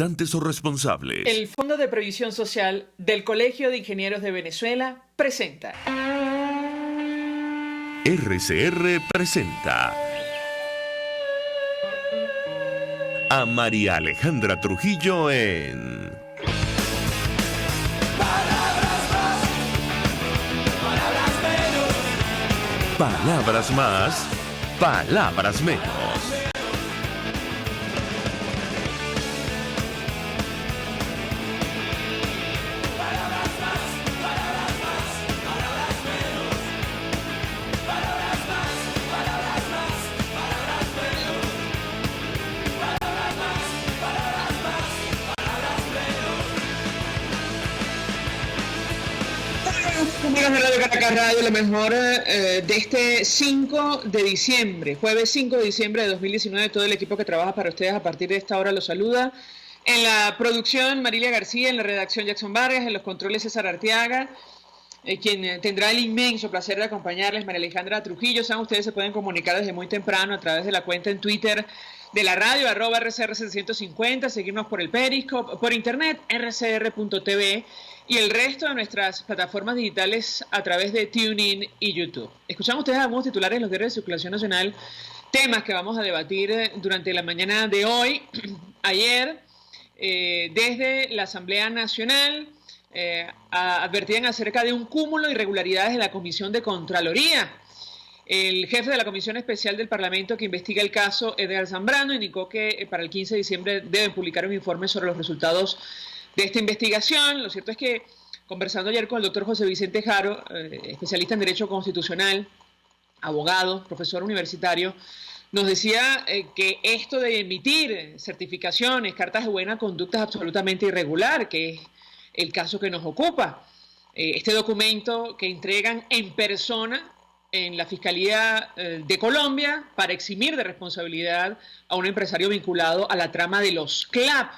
representantes o responsables. El Fondo de Previsión Social del Colegio de Ingenieros de Venezuela presenta. RCR presenta a María Alejandra Trujillo en Palabras más, palabras menos. Palabras más, palabras menos. Amigos de Radio Caracas Radio, lo mejor de este 5 de diciembre, jueves 5 de diciembre de 2019, todo el equipo que trabaja para ustedes a partir de esta hora los saluda. En la producción, Marilia García, en la redacción, Jackson Vargas, en los controles, César Arteaga, quien tendrá el inmenso placer de acompañarles, María Alejandra Trujillo. Saben, ustedes se pueden comunicar desde muy temprano a través de la cuenta en Twitter de la radio, @RCR750, seguirnos por el Periscope, por internet, rcr.tv, y el resto de nuestras plataformas digitales a través de TuneIn y YouTube. Escuchamos ustedes algunos titulares de los diarios de circulación nacional, temas que vamos a debatir durante la mañana de hoy. Ayer, desde la Asamblea Nacional, advertían acerca de un cúmulo de irregularidades en la Comisión de Contraloría. El jefe de la Comisión Especial del Parlamento que investiga el caso, Edgar Zambrano, indicó que para el 15 de diciembre deben publicar un informe sobre los resultados de esta investigación. Lo cierto es que, conversando ayer con el doctor José Vicente Jaro, especialista en Derecho Constitucional, abogado, profesor universitario, nos decía que esto de emitir certificaciones, cartas de buena conducta es absolutamente irregular, que es el caso que nos ocupa. Este documento que entregan en persona en la Fiscalía de Colombia para eximir de responsabilidad a un empresario vinculado a la trama de los CLAP,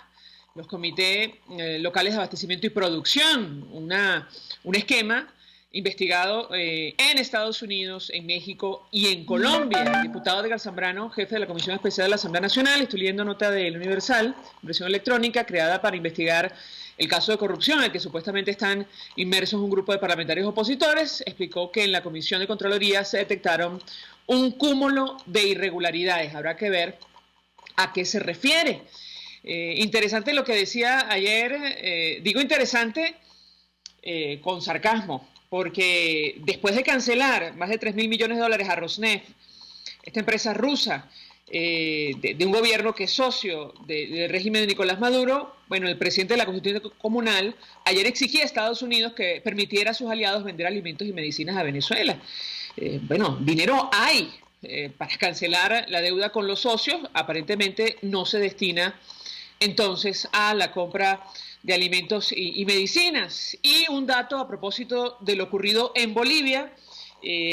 los comités locales de abastecimiento y producción, un esquema investigado en Estados Unidos, en México y en Colombia. El diputado Edgar Zambrano, jefe de la Comisión Especial de la Asamblea Nacional, estoy leyendo nota del Universal, versión electrónica, creada para investigar el caso de corrupción en el que supuestamente están inmersos un grupo de parlamentarios opositores, explicó que en la Comisión de Contraloría se detectaron un cúmulo de irregularidades. Habrá que ver a qué se refiere. Interesante lo que decía ayer, digo interesante con sarcasmo, porque después de cancelar más de $3.000 millones a Rosneft, esta empresa rusa, de un gobierno que es socio del régimen de Nicolás Maduro, bueno, el presidente de la Constitución Comunal ayer exigía a Estados Unidos que permitiera a sus aliados vender alimentos y medicinas a Venezuela. Bueno, dinero hay para cancelar la deuda con los socios, aparentemente no se destina entonces a la compra de alimentos y medicinas. Y un dato a propósito de lo ocurrido en Bolivia,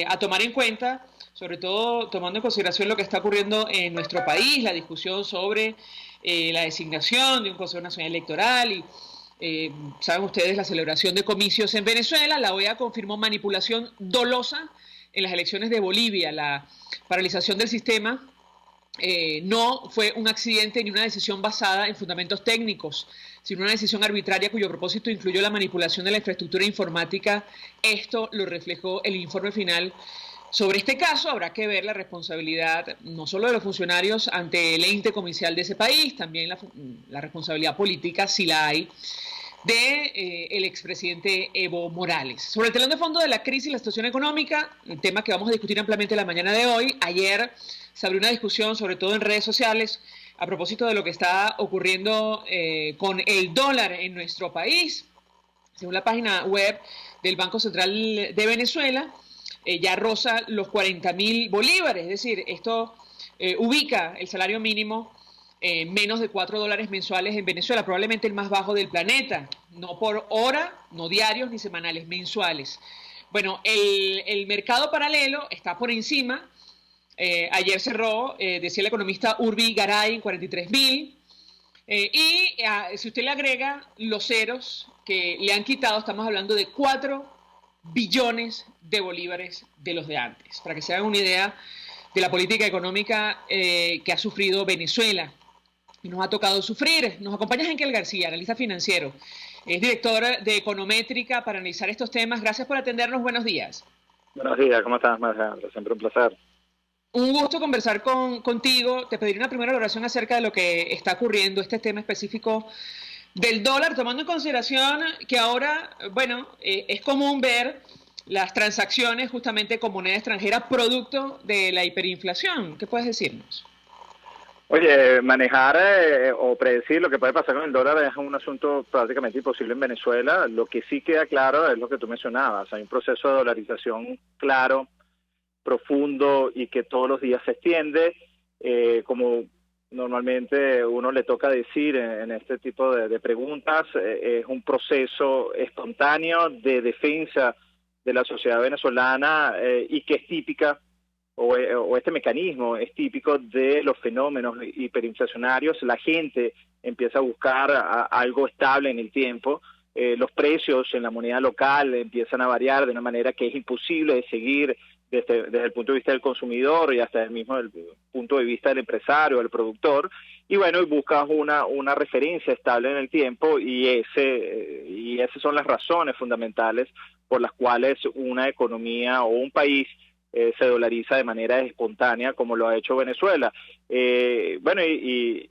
a tomar en cuenta, sobre todo tomando en consideración lo que está ocurriendo en nuestro país, la discusión sobre la designación de un Consejo Nacional Electoral y, saben ustedes, la celebración de comicios en Venezuela. La OEA confirmó manipulación dolosa en las elecciones de Bolivia. La paralización del sistema no fue un accidente ni una decisión basada en fundamentos técnicos, sino una decisión arbitraria cuyo propósito incluyó la manipulación de la infraestructura informática. Esto lo reflejó el informe final. Sobre este caso habrá que ver la responsabilidad no solo de los funcionarios ante el ente comicial de ese país, también la responsabilidad política, si la hay, de el expresidente Evo Morales. Sobre el telón de fondo de la crisis y la situación económica, el tema que vamos a discutir ampliamente la mañana de hoy. Ayer se abrió una discusión, sobre todo en redes sociales, a propósito de lo que está ocurriendo con el dólar en nuestro país. Según la página web del Banco Central de Venezuela, ya roza los 40.000 bolívares, es decir, esto ubica el salario mínimo en menos de $4 mensuales en Venezuela, probablemente el más bajo del planeta, no por hora, no diarios ni semanales, mensuales. Bueno, el mercado paralelo está por encima. Ayer cerró, decía el economista Urbi Garay, en 43.000. Si usted le agrega los ceros que le han quitado, estamos hablando de 4 billones de bolívares de los de antes, para que se hagan una idea de la política económica que ha sufrido Venezuela. y nos ha tocado sufrir. Nos acompaña Henkel García, analista financiero. Es director de Econométrica para analizar estos temas. Gracias por atendernos. Buenos días. Buenos días, ¿cómo estás, Alejandro? Siempre un placer. Un gusto conversar contigo. Te pediría una primera valoración acerca de lo que está ocurriendo, este tema específico del dólar, tomando en consideración que ahora, bueno, es común ver las transacciones justamente con moneda extranjera producto de la hiperinflación. ¿Qué puedes decirnos? Oye, manejar o predecir lo que puede pasar con el dólar es un asunto prácticamente imposible en Venezuela. Lo que sí queda claro es lo que tú mencionabas. Hay un proceso de dolarización claro, profundo y que todos los días se extiende. Como normalmente uno le toca decir en este tipo de preguntas, es un proceso espontáneo de defensa de la sociedad venezolana y que es típica, o este mecanismo es típico de los fenómenos hiperinflacionarios. La gente empieza a buscar algo estable en el tiempo. Los precios en la moneda local empiezan a variar de una manera que es imposible de seguir desde el punto de vista del consumidor y hasta el punto de vista del empresario, del productor. Y bueno, y buscas una referencia estable en el tiempo y esas son las razones fundamentales por las cuales una economía o un país se dolariza de manera espontánea, como lo ha hecho Venezuela. Bueno, y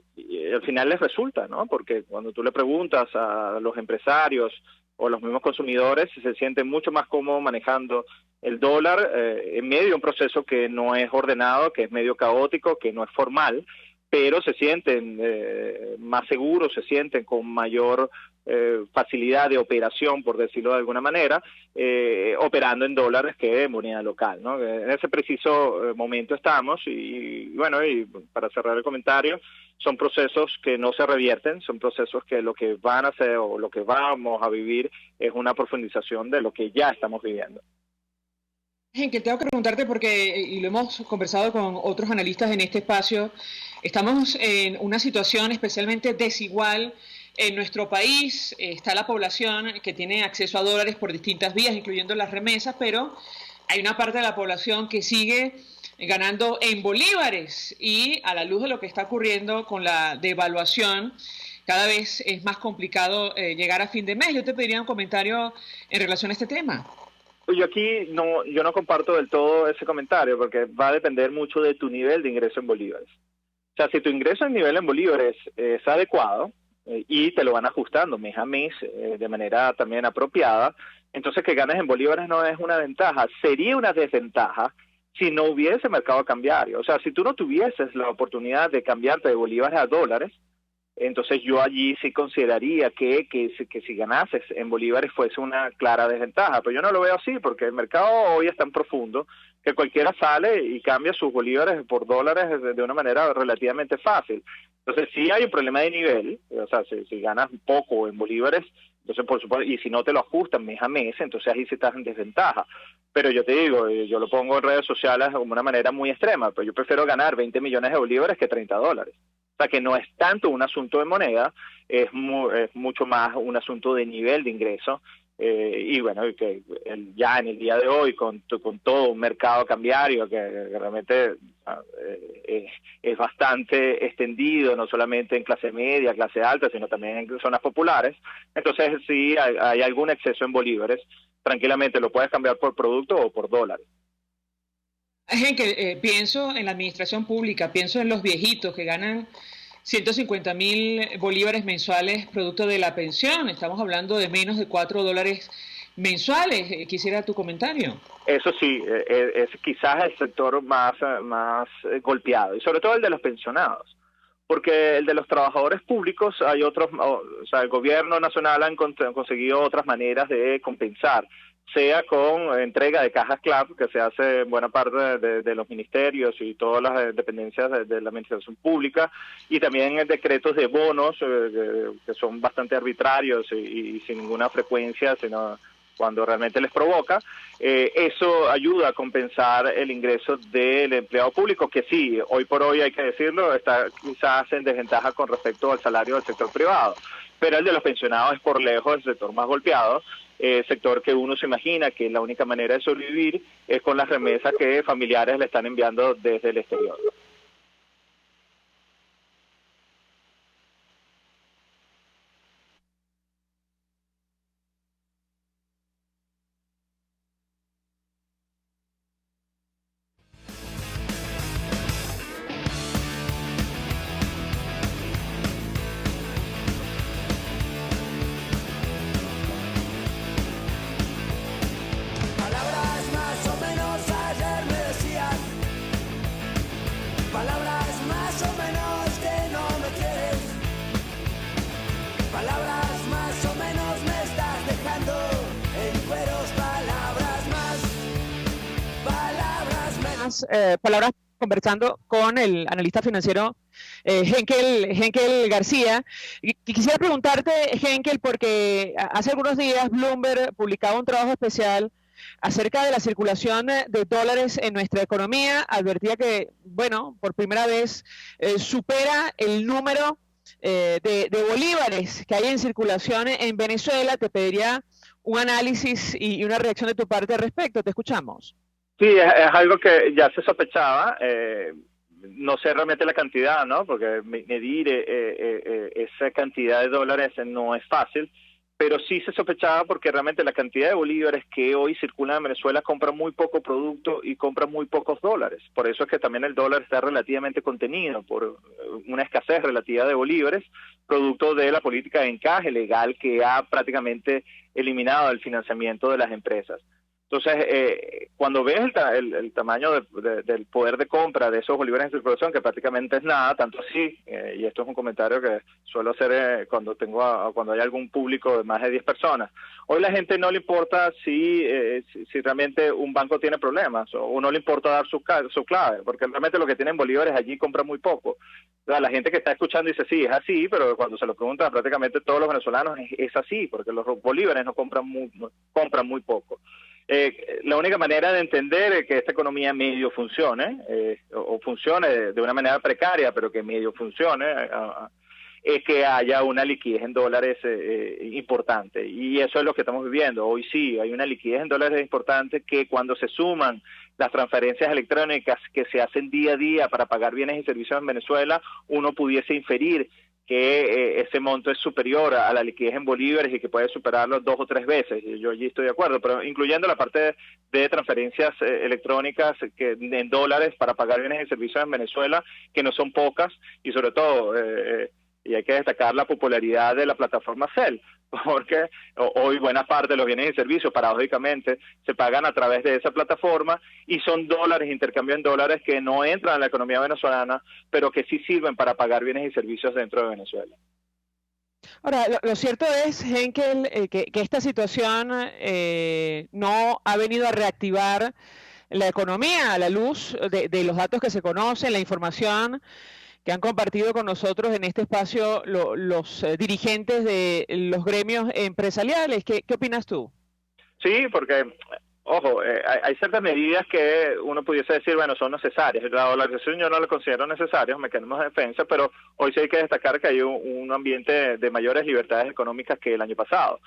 al final les resulta, ¿no? Porque cuando tú le preguntas a los empresarios o los mismos consumidores, se sienten mucho más cómodos manejando el dólar en medio de un proceso que no es ordenado, que es medio caótico, que no es formal, pero se sienten más seguros, se sienten con mayor facilidad de operación, por decirlo de alguna manera, operando en dólares que en moneda local, ¿no? En ese preciso momento estamos y bueno, y para cerrar el comentario, son procesos que no se revierten, son procesos que lo que van a hacer o lo que vamos a vivir es una profundización de lo que ya estamos viviendo. Que tengo que preguntarte porque, y lo hemos conversado con otros analistas en este espacio, estamos en una situación especialmente desigual en nuestro país. Está la población que tiene acceso a dólares por distintas vías, incluyendo las remesas, pero hay una parte de la población que sigue ganando en bolívares y a la luz de lo que está ocurriendo con la devaluación, cada vez es más complicado llegar a fin de mes. Yo te pediría un comentario en relación a este tema. Yo aquí yo no comparto del todo ese comentario porque va a depender mucho de tu nivel de ingreso en bolívares. O sea, si tu ingreso en nivel en bolívares es adecuado y te lo van ajustando mes a mes de manera también apropiada, entonces que ganes en bolívares no es una ventaja, sería una desventaja si no hubiese mercado cambiario. O sea, si tú no tuvieses la oportunidad de cambiarte de bolívares a dólares, entonces yo allí sí consideraría que si ganases en bolívares fuese una clara desventaja, pero yo no lo veo así porque el mercado hoy es tan profundo que cualquiera sale y cambia sus bolívares por dólares de una manera relativamente fácil. Entonces sí hay un problema de nivel, o sea, si ganas poco en bolívares, entonces por supuesto, y si no te lo ajustan mes a mes, entonces ahí sí estás en desventaja. Pero yo te digo, yo lo pongo en redes sociales como una manera muy extrema, pero yo prefiero ganar 20 millones de bolívares que 30 dólares. O sea, que no es tanto un asunto de moneda, es mucho más un asunto de nivel de ingreso. Y bueno, que ya en el día de hoy, con todo un mercado cambiario que realmente es bastante extendido, no solamente en clase media, clase alta, sino también en zonas populares, entonces sí hay algún exceso en bolívares. Tranquilamente lo puedes cambiar por producto o por dólares. Que pienso en la administración pública, pienso en los viejitos que ganan 150.000 bolívares mensuales producto de la pensión. Estamos hablando de menos de $4 mensuales. Quisiera tu comentario. Eso sí, es quizás el sector más golpeado, y sobre todo el de los pensionados, porque el de los trabajadores públicos hay otros, o sea, el gobierno nacional ha conseguido otras maneras de compensar, sea con entrega de cajas CLAP, que se hace en buena parte de los ministerios y todas las dependencias de la administración pública, y también decretos de bonos que son bastante arbitrarios y sin ninguna frecuencia, sino cuando realmente les provoca. Eso ayuda a compensar el ingreso del empleado público, que sí, hoy por hoy hay que decirlo, está quizás en desventaja con respecto al salario del sector privado, pero el de los pensionados es por lejos el sector más golpeado, sector que uno se imagina que la única manera de sobrevivir es con las remesas que familiares le están enviando desde el exterior. palabras más o menos me estás dejando en cueros, palabras conversando con el analista financiero Henkel García. Y quisiera preguntarte, Henkel, porque hace algunos días Bloomberg publicaba un trabajo especial acerca de la circulación de dólares en nuestra economía. Advertía que, bueno, por primera vez supera el número de bolívares que hay en circulación en Venezuela. Te pediría un análisis y una reacción de tu parte al respecto. Te escuchamos. Sí, es algo que ya se sospechaba. No sé realmente la cantidad, ¿no? Porque medir esa cantidad de dólares no es fácil, pero sí se sospechaba porque realmente la cantidad de bolívares que hoy circulan en Venezuela compra muy poco producto y compra muy pocos dólares. Por eso es que también el dólar está relativamente contenido por una escasez relativa de bolívares, producto de la política de encaje legal que ha prácticamente eliminado el financiamiento de las empresas. Entonces, cuando ves el tamaño del poder de compra de esos bolívares en circulación, que prácticamente es nada, tanto así, y esto es un comentario que suelo hacer cuando hay algún público de más de 10 personas, hoy la gente no le importa si realmente un banco tiene problemas, o no le importa dar su clave, porque realmente lo que tienen bolívares allí compra muy poco. O sea, la gente que está escuchando dice, sí, es así, pero cuando se lo preguntan prácticamente todos los venezolanos es así, porque los bolívares no compran muy poco. La única manera de entender que esta economía medio funcione, o funcione de una manera precaria, pero que medio funcione, es que haya una liquidez en dólares importante. Y eso es lo que estamos viviendo. Hoy sí, hay una liquidez en dólares importante que cuando se suman las transferencias electrónicas que se hacen día a día para pagar bienes y servicios en Venezuela, uno pudiese inferir que ese monto es superior a la liquidez en bolívares y que puede superarlo 2 o 3 veces. Yo allí estoy de acuerdo, pero incluyendo la parte de transferencias electrónicas en dólares para pagar bienes y servicios en Venezuela, que no son pocas, y sobre todo, y hay que destacar la popularidad de la plataforma Zelle, porque hoy buena parte de los bienes y servicios, paradójicamente, se pagan a través de esa plataforma y son dólares, intercambio en dólares que no entran en la economía venezolana, pero que sí sirven para pagar bienes y servicios dentro de Venezuela. Ahora, lo cierto es, Henkel, que esta situación no ha venido a reactivar la economía a la luz de los datos que se conocen, la información que han compartido con nosotros en este espacio los dirigentes de los gremios empresariales. ¿Qué opinas tú? Sí, porque, ojo, hay ciertas medidas que uno pudiese decir, bueno, son necesarias. La dolarización yo no la considero necesaria, mecanismos de defensa, pero hoy sí hay que destacar que hay un ambiente de mayores libertades económicas que el año pasado.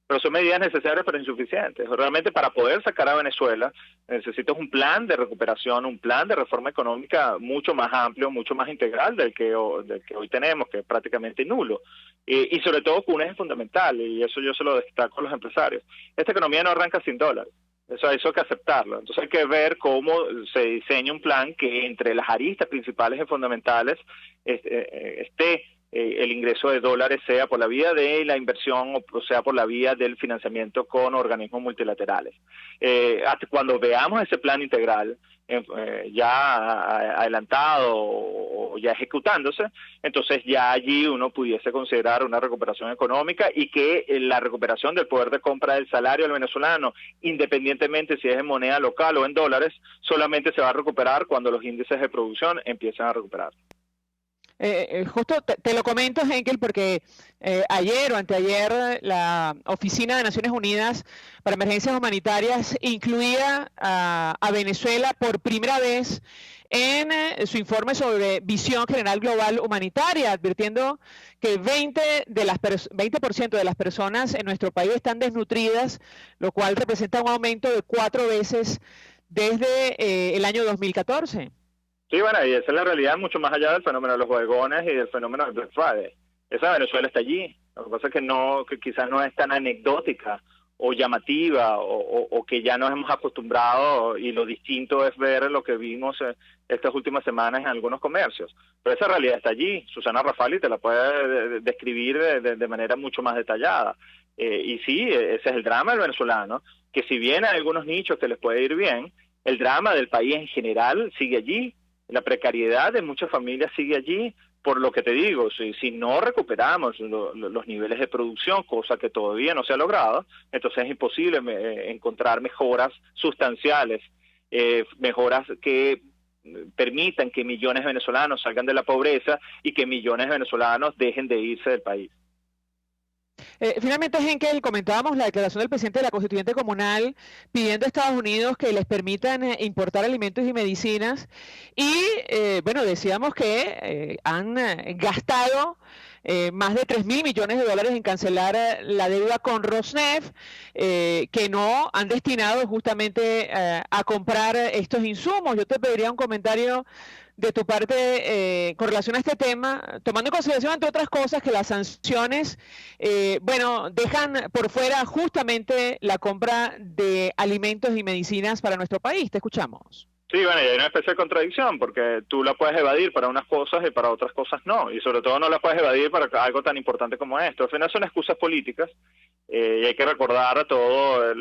Pero son medidas necesarias pero insuficientes. Realmente para poder sacar a Venezuela necesitas un plan de recuperación, un plan de reforma económica mucho más amplio, mucho más integral del que hoy tenemos, que es prácticamente nulo. Y sobre todo con un eje fundamental, y eso yo se lo destaco a los empresarios. Esta economía no arranca sin dólares. Eso hay que aceptarlo. Entonces hay que ver cómo se diseña un plan que entre las aristas principales y fundamentales esté el ingreso de dólares, sea por la vía de la inversión o sea por la vía del financiamiento con organismos multilaterales. Hasta cuando veamos ese plan integral ya adelantado o ya ejecutándose, entonces ya allí uno pudiese considerar una recuperación económica y que la recuperación del poder de compra del salario del venezolano, independientemente si es en moneda local o en dólares, solamente se va a recuperar cuando los índices de producción empiecen a recuperar. Justo te lo comento, Henkel, porque ayer o anteayer la Oficina de Naciones Unidas para Emergencias Humanitarias incluía a Venezuela por primera vez en su informe sobre visión general global humanitaria, advirtiendo que 20% de las personas en nuestro país están desnutridas, lo cual representa un aumento de 4 veces desde el año 2014. Sí, bueno, y esa es la realidad mucho más allá del fenómeno de los bodegones y del fenómeno del Black Friday. Esa Venezuela está allí. Lo que pasa es que quizás no es tan anecdótica o llamativa o que ya nos hemos acostumbrado, y lo distinto es ver lo que vimos estas últimas semanas en algunos comercios. Pero esa realidad está allí. Susana Rafali te la puede describir de manera mucho más detallada. Y sí, ese es el drama del venezolano, que si bien hay algunos nichos que les puede ir bien, el drama del país en general sigue allí. La precariedad de muchas familias sigue allí, por lo que te digo, si no recuperamos los niveles de producción, cosa que todavía no se ha logrado, entonces es imposible encontrar mejoras sustanciales, mejoras que permitan que millones de venezolanos salgan de la pobreza y que millones de venezolanos dejen de irse del país. Finalmente, Henkel, comentábamos la declaración del presidente de la Constituyente Comunal pidiendo a Estados Unidos que les permitan importar alimentos y medicinas y, bueno, decíamos que han gastado más de 3.000 millones de dólares en cancelar la deuda con Rosneft, que no han destinado justamente a comprar estos insumos. Yo te pediría un comentario de tu parte con relación a este tema, tomando en consideración, entre otras cosas, que las sanciones, bueno, dejan por fuera justamente la compra de alimentos y medicinas para nuestro país. Te escuchamos. Sí, bueno, y hay una especie de contradicción, porque tú la puedes evadir para unas cosas y para otras cosas no, y sobre todo no la puedes evadir para algo tan importante como esto. Al final son excusas políticas, y hay que recordar todo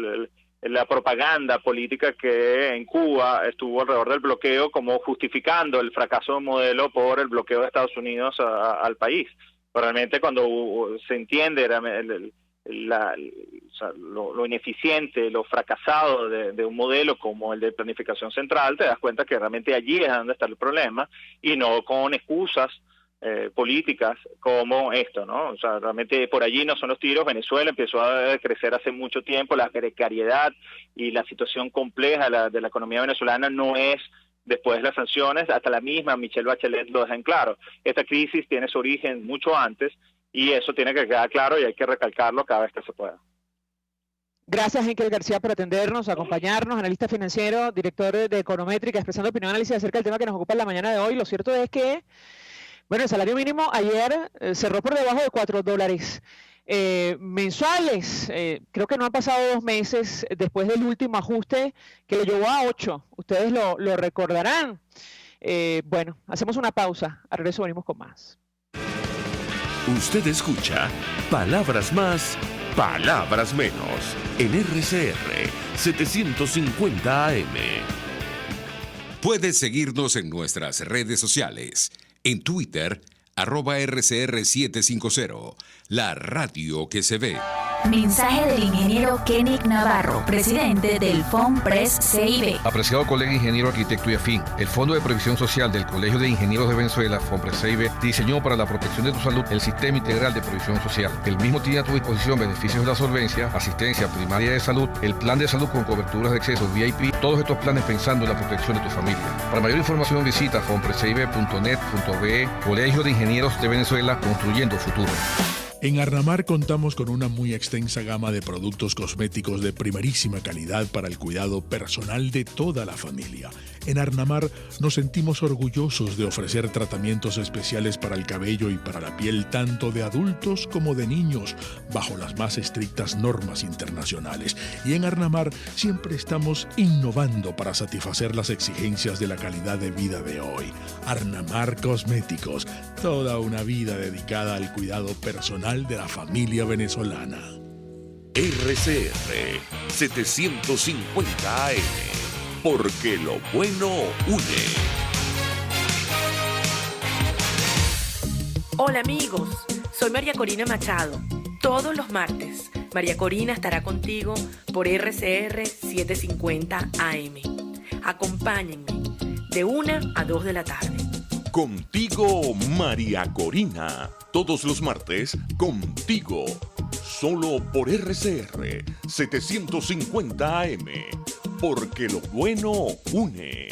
la propaganda política que en Cuba estuvo alrededor del bloqueo, como justificando el fracaso del modelo por el bloqueo de Estados Unidos al país. Pero realmente cuando se entiende lo ineficiente, lo fracasado de un modelo como el de planificación central, te das cuenta que realmente allí es donde está el problema, y no con excusas políticas como esto, ¿no? O sea, realmente por allí no son los tiros. Venezuela empezó a crecer hace mucho tiempo, la precariedad y la situación compleja de la economía venezolana no es después de las sanciones. Hasta la misma Michelle Bachelet lo deja en claro. Esta crisis tiene su origen mucho antes, y eso tiene que quedar claro y hay que recalcarlo cada vez que se pueda. Gracias, Henkel García, por atendernos, acompañarnos, analista financiero, director de Econométrica, expresando opinión y análisis acerca del tema que nos ocupa en la mañana de hoy. Lo cierto es que, bueno, el salario mínimo ayer cerró por debajo de $4 mensuales. Creo que no han pasado 2 meses después del último ajuste que lo llevó a 8. Ustedes lo recordarán. Bueno, hacemos una pausa. Al regreso venimos con más. Usted escucha Palabras Más, Palabras Menos en RCR 750 AM. Puedes seguirnos en nuestras redes sociales. En Twitter, @RCR750, la radio que se ve. Mensaje del ingeniero Kenick Navarro, presidente del FONPRES CIB. Apreciado colega ingeniero, arquitecto y afín, el Fondo de Previsión Social del Colegio de Ingenieros de Venezuela, FONPRES CIB, diseñó para la protección de tu salud el Sistema Integral de Previsión Social. El mismo tiene a tu disposición beneficios de la solvencia, asistencia primaria de salud, el plan de salud con coberturas de acceso VIP, todos estos planes pensando en la protección de tu familia. Para mayor información visita fonprescib.net.be. Colegio de Ingenieros de Venezuela, construyendo futuro. En Arnamar contamos con una muy extensa gama de productos cosméticos de primerísima calidad para el cuidado personal de toda la familia. En Arnamar nos sentimos orgullosos de ofrecer tratamientos especiales para el cabello y para la piel tanto de adultos como de niños, bajo las más estrictas normas internacionales. Y en Arnamar siempre estamos innovando para satisfacer las exigencias de la calidad de vida de hoy. Arnamar Cosméticos, toda una vida dedicada al cuidado personal de la familia venezolana. RCR 750 AM, porque lo bueno une. Hola amigos, soy María Corina Machado. Todos los martes, María Corina estará contigo por RCR 750 AM. Acompáñenme de 1 a 2 de la tarde. Contigo, María Corina. Todos los martes, contigo. Solo por RCR 750 AM. Porque lo bueno une.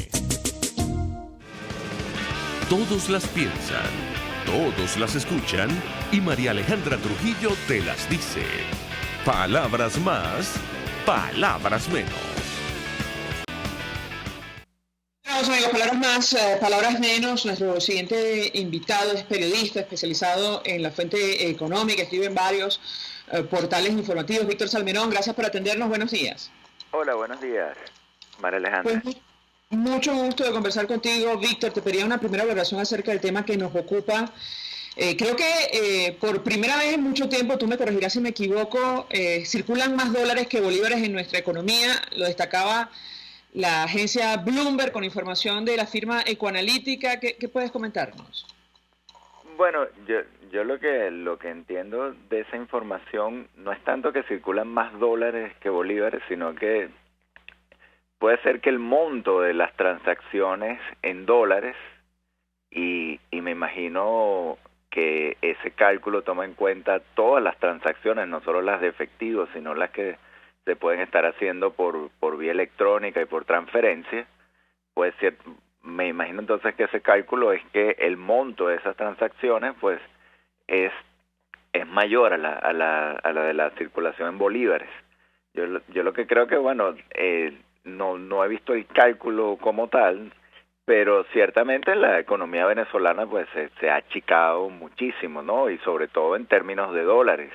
Todos las piensan, todos las escuchan y María Alejandra Trujillo te las dice. Palabras más, palabras menos. Amigos, palabras más, palabras menos. Nuestro siguiente invitado es periodista especializado en la fuente económica, escribe en varios portales informativos. Víctor Salmerón, gracias por atendernos, buenos días. Hola, buenos días, María Alejandra. Pues, mucho gusto de conversar contigo, Víctor. Te pedía una primera valoración acerca del tema que nos ocupa. Creo que por primera vez en mucho tiempo, tú me corregirás si me equivoco, circulan más dólares que bolívares en nuestra economía. Lo destacaba la agencia Bloomberg con información de la firma Ecoanalítica. ¿Qué puedes comentarnos? Bueno, yo lo que entiendo de esa información no es tanto que circulan más dólares que bolívares, sino que puede ser que el monto de las transacciones en dólares, y me imagino que ese cálculo toma en cuenta todas las transacciones, no solo las de efectivo, sino las que se pueden estar haciendo por vía electrónica y por transferencia. Pues me imagino entonces que ese cálculo es que el monto de esas transacciones pues es mayor a la de la circulación en bolívares. Yo lo que creo que, bueno, no he visto el cálculo como tal, pero ciertamente la economía venezolana pues se ha achicado muchísimo, ¿no? Y sobre todo en términos de dólares.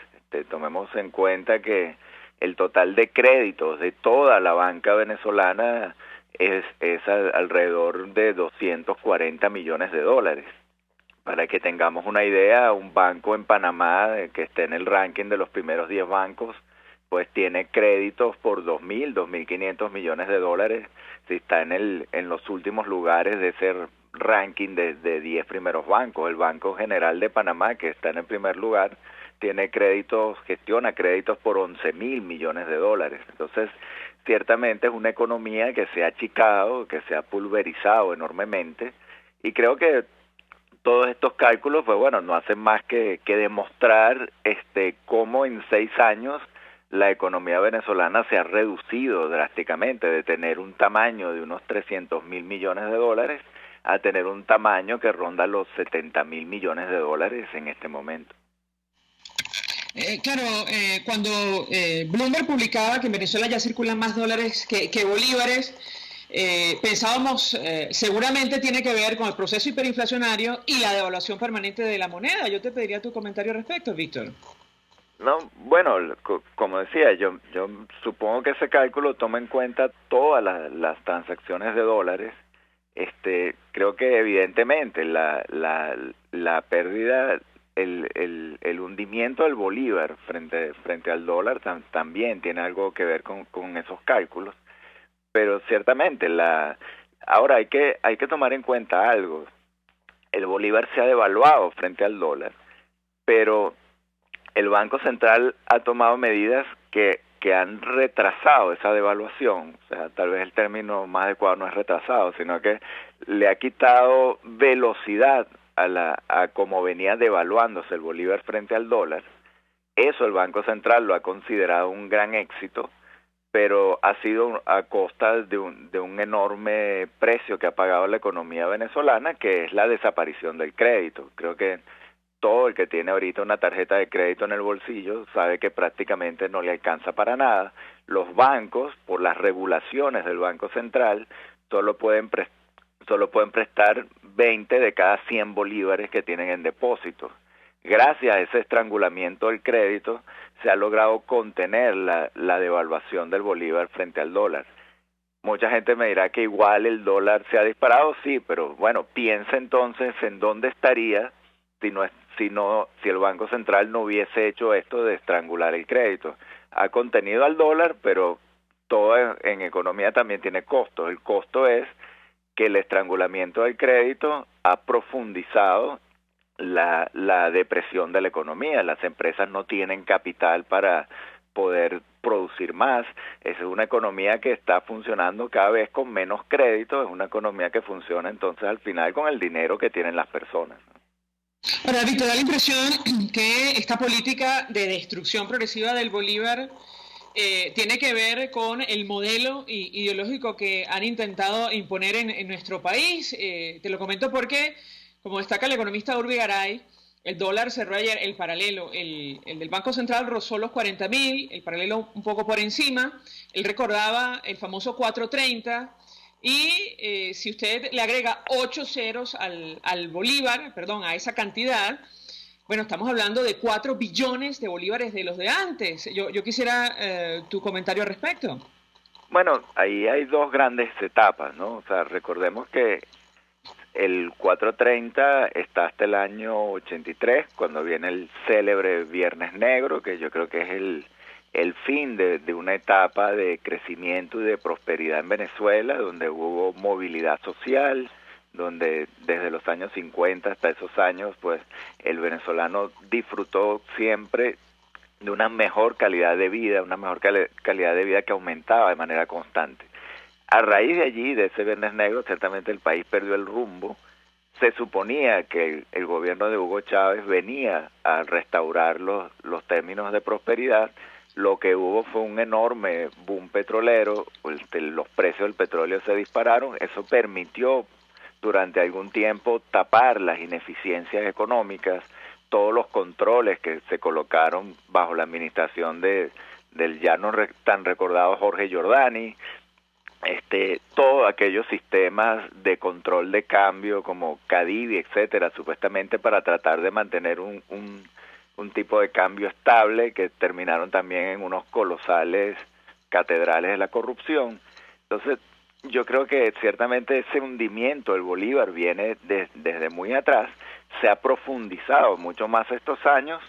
Tomemos en cuenta que el total de créditos de toda la banca venezolana es alrededor de 240 millones de dólares. Para que tengamos una idea, un banco en Panamá que esté en el ranking de los primeros 10 bancos, pues tiene créditos por 2.500 millones de dólares, si está en los últimos lugares de ese ranking de 10 primeros bancos. El Banco General de Panamá, que está en el primer lugar, gestiona créditos por 11.000 millones de dólares. Entonces, ciertamente es una economía que se ha achicado, que se ha pulverizado enormemente, y creo que todos estos cálculos, pues bueno, no hacen más que demostrar cómo en 6 años la economía venezolana se ha reducido drásticamente de tener un tamaño de unos 300.000 millones de dólares a tener un tamaño que ronda los 70.000 millones de dólares en este momento. Cuando Bloomberg publicaba que en Venezuela ya circulan más dólares que bolívares, pensábamos seguramente tiene que ver con el proceso hiperinflacionario y la devaluación permanente de la moneda. Yo te pediría tu comentario al respecto, Víctor. No, bueno, como decía, yo supongo que ese cálculo toma en cuenta todas las transacciones de dólares. Creo que evidentemente la pérdida, el hundimiento del bolívar frente al dólar también tiene algo que ver con esos cálculos. Pero ciertamente ahora hay que tomar en cuenta algo. El bolívar se ha devaluado frente al dólar, pero el Banco Central ha tomado medidas que han retrasado esa devaluación. O sea, tal vez el término más adecuado no es retrasado, sino que le ha quitado velocidad a cómo venía devaluándose el bolívar frente al dólar. Eso el Banco Central lo ha considerado un gran éxito, pero ha sido a costa de un enorme precio que ha pagado la economía venezolana, que es la desaparición del crédito. Creo que todo el que tiene ahorita una tarjeta de crédito en el bolsillo sabe que prácticamente no le alcanza para nada. Los bancos, por las regulaciones del Banco Central, solo pueden prestar 20 de cada 100 bolívares que tienen en depósito. Gracias a ese estrangulamiento del crédito se ha logrado contener la devaluación del bolívar frente al dólar. Mucha gente me dirá que igual el dólar se ha disparado, sí, pero bueno, piensa entonces en dónde estaría si el Banco Central no hubiese hecho esto de estrangular el crédito. Ha contenido al dólar, pero todo en economía también tiene costos. El costo es que el estrangulamiento del crédito ha profundizado la depresión de la economía. Las empresas no tienen capital para poder producir más. Es una economía que está funcionando cada vez con menos crédito, es una economía que funciona entonces al final con el dinero que tienen las personas. Ahora, Víctor, da la impresión que esta política de destrucción progresiva del bolívar tiene que ver con el modelo ideológico que han intentado imponer en nuestro país. Te lo comento porque, como destaca el economista Urbi Garay, el dólar cerró ayer el paralelo, el del Banco Central rozó los 40.000, el paralelo un poco por encima. Él recordaba el famoso 4.30 y si usted le agrega 8 ceros al bolívar, perdón, a esa cantidad, bueno, estamos hablando de 4 billones de bolívares de los de antes. Yo quisiera tu comentario al respecto. Bueno, ahí hay dos grandes etapas, ¿no? O sea, recordemos que el 4.30 está hasta el año 83, cuando viene el célebre Viernes Negro, que yo creo que es el fin de una etapa de crecimiento y de prosperidad en Venezuela, donde hubo movilidad social, donde desde los años 50 hasta esos años, pues el venezolano disfrutó siempre de una mejor calidad de vida, calidad de vida que aumentaba de manera constante. A raíz de allí, de ese Viernes Negro, ciertamente el país perdió el rumbo. Se suponía que el gobierno de Hugo Chávez venía a restaurar los términos de prosperidad. Lo que hubo fue un enorme boom petrolero, los precios del petróleo se dispararon, eso permitió durante algún tiempo tapar las ineficiencias económicas, todos los controles que se colocaron bajo la administración del ya no tan recordado Jorge Giordani, todos aquellos sistemas de control de cambio como Cadivi, etcétera, supuestamente para tratar de mantener un tipo de cambio estable, que terminaron también en unos colosales catedrales de la corrupción. Entonces, yo creo que ciertamente ese hundimiento del Bolívar viene desde muy atrás, se ha profundizado mucho más estos años.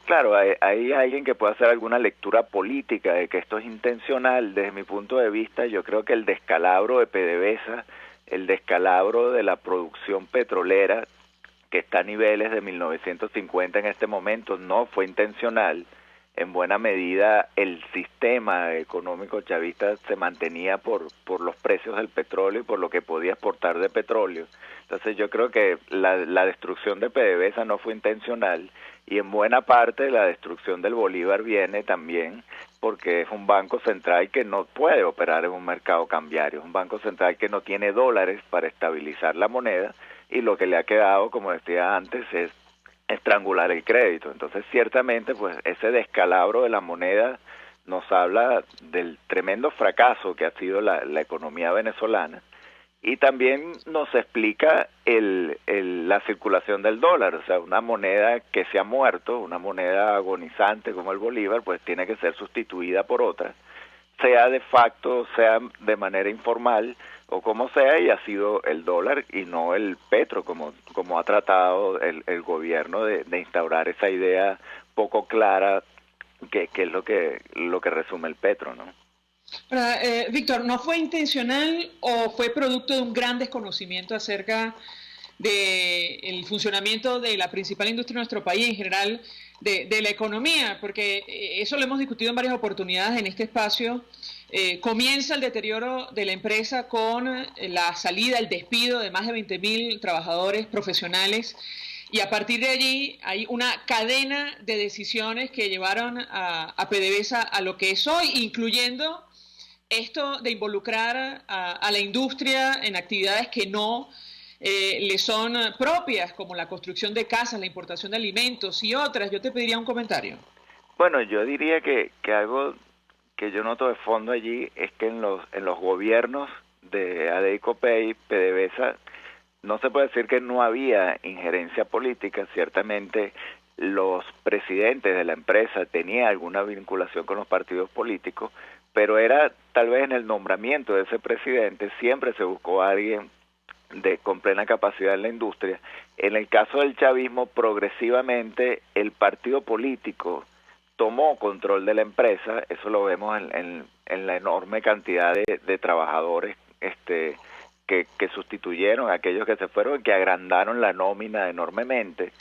Claro, hay alguien que puede hacer alguna lectura política de que esto es intencional. Desde mi punto de vista, yo creo que el descalabro de PDVSA, el descalabro de la producción petrolera, que está a niveles de 1950 en este momento, no fue intencional. En buena medida, el sistema económico chavista se mantenía por los precios del petróleo y por lo que podía exportar de petróleo. Entonces yo creo que la destrucción de PDVSA no fue intencional, y en buena parte la destrucción del Bolívar viene también porque es un banco central que no puede operar en un mercado cambiario, es un banco central que no tiene dólares para estabilizar la moneda, y lo que le ha quedado, como decía antes, es estrangular el crédito. Entonces ciertamente pues ese descalabro de la moneda nos habla del tremendo fracaso que ha sido la economía venezolana, y también nos explica la circulación del dólar. O sea, una moneda que se ha muerto, una moneda agonizante como el Bolívar, pues tiene que ser sustituida por otra, sea de facto, sea de manera informal o como sea, y ha sido el dólar y no el petro, como ha tratado el gobierno de instaurar esa idea poco clara que es lo que resume el petro, ¿no? Ahora, Víctor, ¿no fue intencional o fue producto de un gran desconocimiento acerca del funcionamiento de la principal industria de nuestro país, en general de la economía? Porque eso lo hemos discutido en varias oportunidades en este espacio. Comienza el deterioro de la empresa con la salida, el despido de más de 20.000 trabajadores profesionales, y a partir de allí hay una cadena de decisiones que llevaron a PDVSA a lo que es hoy, incluyendo esto de involucrar a la industria en actividades que no le son propias, como la construcción de casas, la importación de alimentos y otras. Yo te pediría un comentario. Bueno, yo diría que algo que yo noto de fondo allí es que en los gobiernos de ADECOPEI, PDVSA, no se puede decir que no había injerencia política. Ciertamente los presidentes de la empresa tenían alguna vinculación con los partidos políticos, pero era tal vez en el nombramiento de ese presidente siempre se buscó a alguien con plena capacidad en la industria. En el caso del chavismo, progresivamente el partido político tomó control de la empresa. Eso lo vemos en la enorme cantidad de trabajadores que sustituyeron a aquellos que se fueron y que agrandaron la nómina enormemente.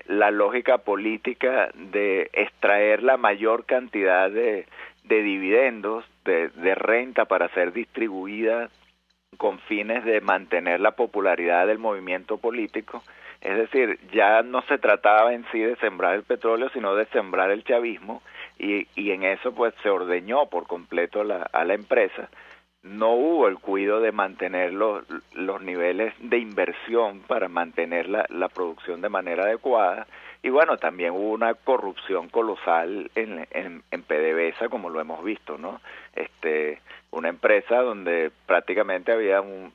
La lógica política de extraer la mayor cantidad de dividendos, de renta para ser distribuida con fines de mantener la popularidad del movimiento político. Es decir, ya no se trataba en sí de sembrar el petróleo, sino de sembrar el chavismo, y en eso pues se ordeñó por completo a la empresa. No hubo el cuidado de mantener los niveles de inversión para mantener la producción de manera adecuada, y bueno, también hubo una corrupción colosal en PDVSA, como lo hemos visto, ¿no? Una empresa donde prácticamente había un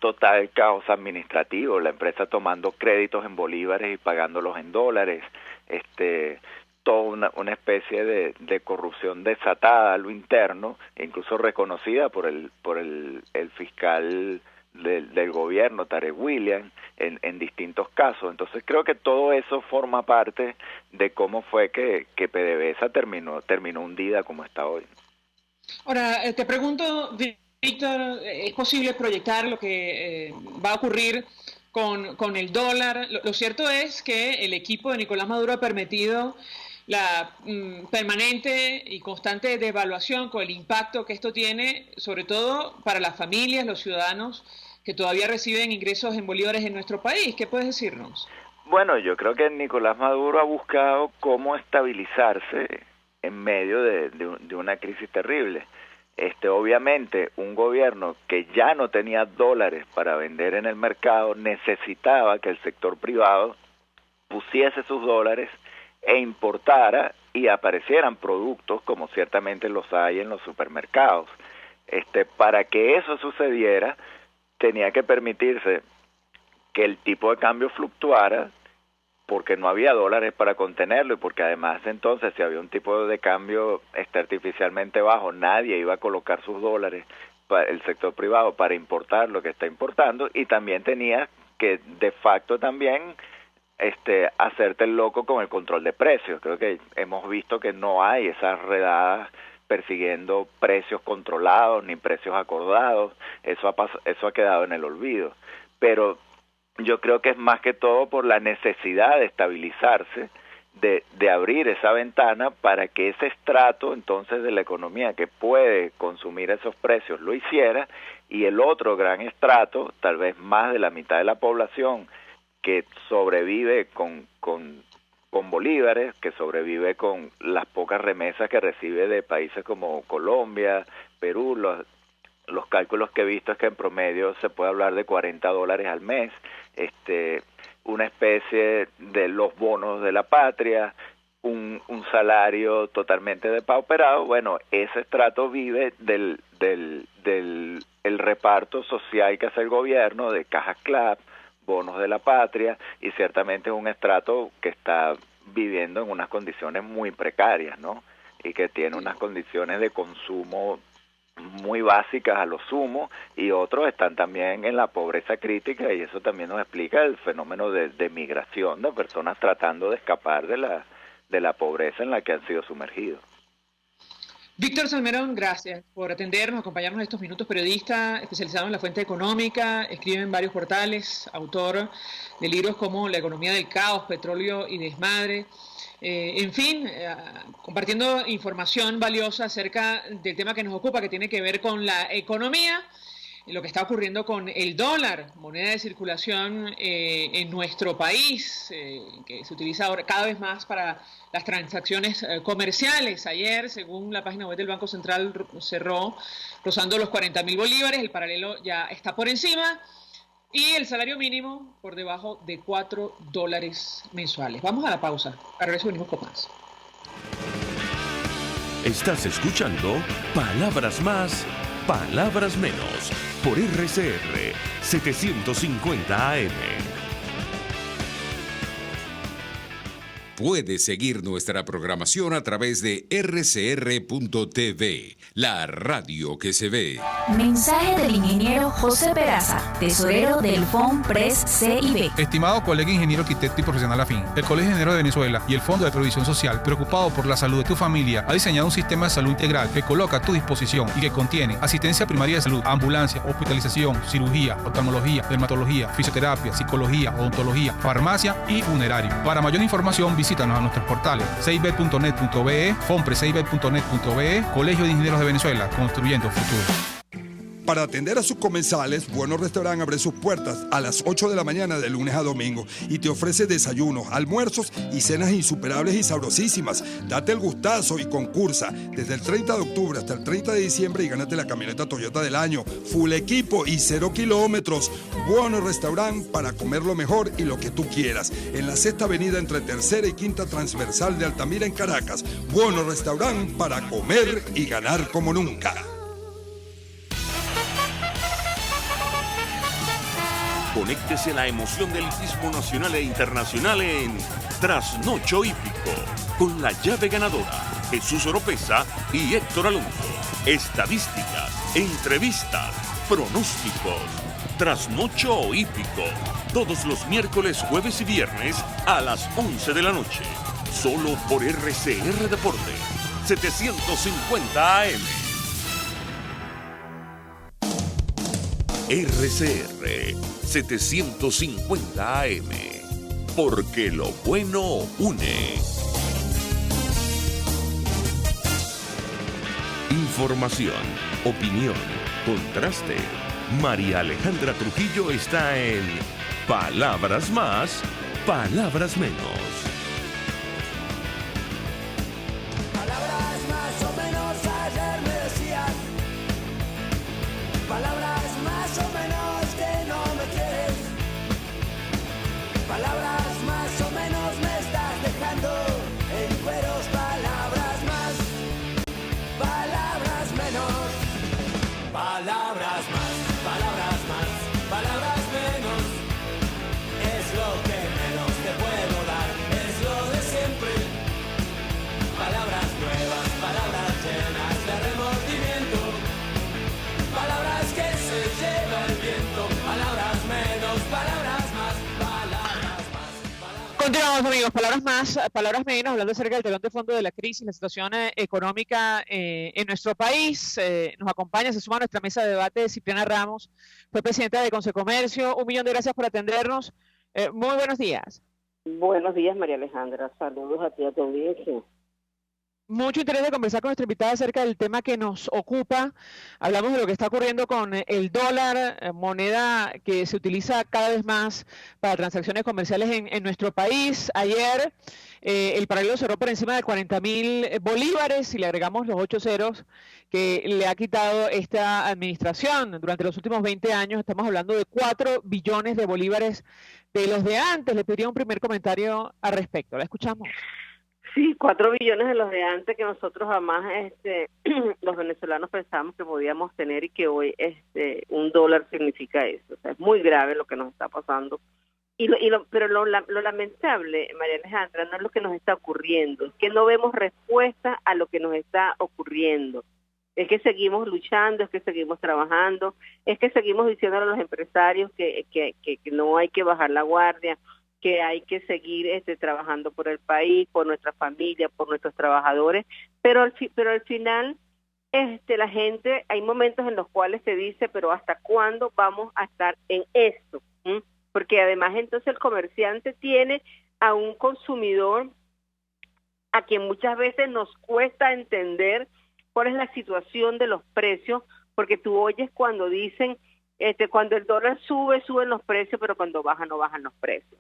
total caos administrativo, la empresa tomando créditos en bolívares y pagándolos en dólares, toda una especie de corrupción desatada a lo interno, incluso reconocida por el fiscal del gobierno, Tarek William, en distintos casos. Entonces creo que todo eso forma parte de cómo fue que PDVSA terminó hundida como está hoy. Ahora, te pregunto, Víctor, ¿es posible proyectar lo que va a ocurrir con el dólar? Lo cierto es que el equipo de Nicolás Maduro ha permitido la permanente y constante devaluación con el impacto que esto tiene, sobre todo para las familias, los ciudadanos que todavía reciben ingresos en bolívares en nuestro país. ¿Qué puedes decirnos? Bueno, yo creo que Nicolás Maduro ha buscado cómo estabilizarse en medio de una crisis terrible. Obviamente, un gobierno que ya no tenía dólares para vender en el mercado necesitaba que el sector privado pusiese sus dólares e importara y aparecieran productos como ciertamente los hay en los supermercados. Para que eso sucediera, tenía que permitirse que el tipo de cambio fluctuara, porque no había dólares para contenerlo y porque además entonces si había un tipo de cambio artificialmente bajo, nadie iba a colocar sus dólares para el sector privado para importar lo que está importando, y también tenía que de facto también hacerte el loco con el control de precios. Creo que hemos visto que no hay esas redadas persiguiendo precios controlados ni precios acordados. Eso ha quedado en el olvido, pero yo creo que es más que todo por la necesidad de estabilizarse, de abrir esa ventana para que ese estrato entonces de la economía que puede consumir esos precios lo hiciera, y el otro gran estrato, tal vez más de la mitad de la población, que sobrevive con bolívares, que sobrevive con las pocas remesas que recibe de países como Colombia, Perú. Los cálculos que he visto es que en promedio se puede hablar de $40 al mes, una especie de los bonos de la patria, un salario totalmente depauperado. Bueno, ese estrato vive del reparto social que hace el gobierno, de cajas CLAP, bonos de la patria, y ciertamente es un estrato que está viviendo en unas condiciones muy precarias, ¿no? Y que tiene unas condiciones de consumo muy básicas a lo sumo, y otros están también en la pobreza crítica, y eso también nos explica el fenómeno de migración de personas tratando de escapar de la pobreza en la que han sido sumergidos. Víctor Salmerón, gracias por atendernos, acompañarnos estos minutos. Periodista especializado en la fuente económica, escribe en varios portales, autor de libros como La economía del caos, Petróleo y desmadre. En fin, compartiendo información valiosa acerca del tema que nos ocupa, que tiene que ver con la economía, lo que está ocurriendo con el dólar, moneda de circulación en nuestro país, que se utiliza ahora cada vez más para las transacciones comerciales. Ayer, según la página web del Banco Central, cerró rozando los 40.000 bolívares, el paralelo ya está por encima, y el salario mínimo por debajo de $4 mensuales. Vamos a la pausa, a regreso venimos con más. Estás escuchando Palabras Más, Palabras Menos, por RCR 750 AM. Puedes seguir nuestra programación a través de rcr.tv, la radio que se ve. Mensaje del ingeniero José Peraza, tesorero del FOMPRES CIB. Estimado colega ingeniero, arquitecto y profesional afín, el Colegio de Ingenieros de Venezuela y el Fondo de Previsión Social, preocupado por la salud de tu familia, ha diseñado un sistema de salud integral que coloca a tu disposición y que contiene asistencia primaria de salud, ambulancia, hospitalización, cirugía, oftalmología, dermatología, fisioterapia, psicología, odontología, farmacia y funerario. Para mayor información, visítanos a nuestros portales cib.net.be, fomprescib.net.be, Colegio de Ingenieros de Venezuela, construyendo futuro. Para atender a sus comensales, Bueno Restaurant abre sus puertas a las 8 de la mañana de lunes a domingo y te ofrece desayunos, almuerzos y cenas insuperables y sabrosísimas. Date el gustazo y concursa desde el 30 de octubre hasta el 30 de diciembre y gánate la camioneta Toyota del año, full equipo y 0 kilómetros. Bueno Restaurant, para comer lo mejor y lo que tú quieras. En la sexta avenida entre tercera y quinta transversal de Altamira en Caracas. Bueno Restaurant, para comer y ganar como nunca. Conéctese a la emoción del hippismo nacional e internacional en Trasnocho Hípico, con la llave ganadora, Jesús Oropesa y Héctor Alonso. Estadísticas, entrevistas, pronósticos. Trasnocho Hípico, todos los miércoles, jueves y viernes a las 11 de la noche. Solo por RCR Deportes, 750 AM. RCR 750 AM, porque lo bueno une. Información, opinión, contraste. María Alejandra Trujillo está en Palabras Más, Palabras Menos. Palabras más o menos ayer me decían, palabras más o menos que no me quieres, palabras más o menos me estás dejando en cueros, palabras más, palabras menos, palabras más, palabras más, palabras menos, es lo que menos te puedo dar, es lo de siempre. Palabras nuevas, palabras llenas de remordimiento, palabras que se lleva el viento, palabras menos, palabras más, palabras más. Continuamos, amigos. Palabras más, palabras menos, hablando acerca del telón de fondo de la crisis, la situación económica en nuestro país. Nos acompaña, se suma a nuestra mesa de debate Cipriana Ramos, fue presidenta de Consecomercio. 1 millón de gracias por atendernos. Muy buenos días. Buenos días, María Alejandra. Saludos a ti y a tu audiencia. Mucho interés de conversar con nuestra invitada acerca del tema que nos ocupa. Hablamos de lo que está ocurriendo con el dólar, moneda que se utiliza cada vez más para transacciones comerciales en nuestro país. Ayer el paralelo cerró por encima de 40.000 bolívares y le agregamos los 8 ceros que le ha quitado esta administración. Durante los últimos 20 años estamos hablando de 4 billones de bolívares de los de antes. Le pediría un primer comentario al respecto. La escuchamos. Sí, 4 billones de los de antes que nosotros jamás los venezolanos pensábamos que podíamos tener y que hoy un dólar significa eso. O sea, es muy grave lo que nos está pasando. Pero lo lamentable, María Alejandra, no es lo que nos está ocurriendo, es que no vemos respuesta a lo que nos está ocurriendo. Es que seguimos luchando, es que seguimos trabajando, es que seguimos diciendo a los empresarios que no hay que bajar la guardia, que hay que seguir trabajando por el país, por nuestra familia, por nuestros trabajadores, pero al final la gente, hay momentos en los cuales se dice, pero ¿hasta cuándo vamos a estar en esto? Porque además entonces el comerciante tiene a un consumidor a quien muchas veces nos cuesta entender cuál es la situación de los precios, porque tú oyes cuando dicen, cuando el dólar sube, suben los precios, pero cuando baja, no bajan los precios.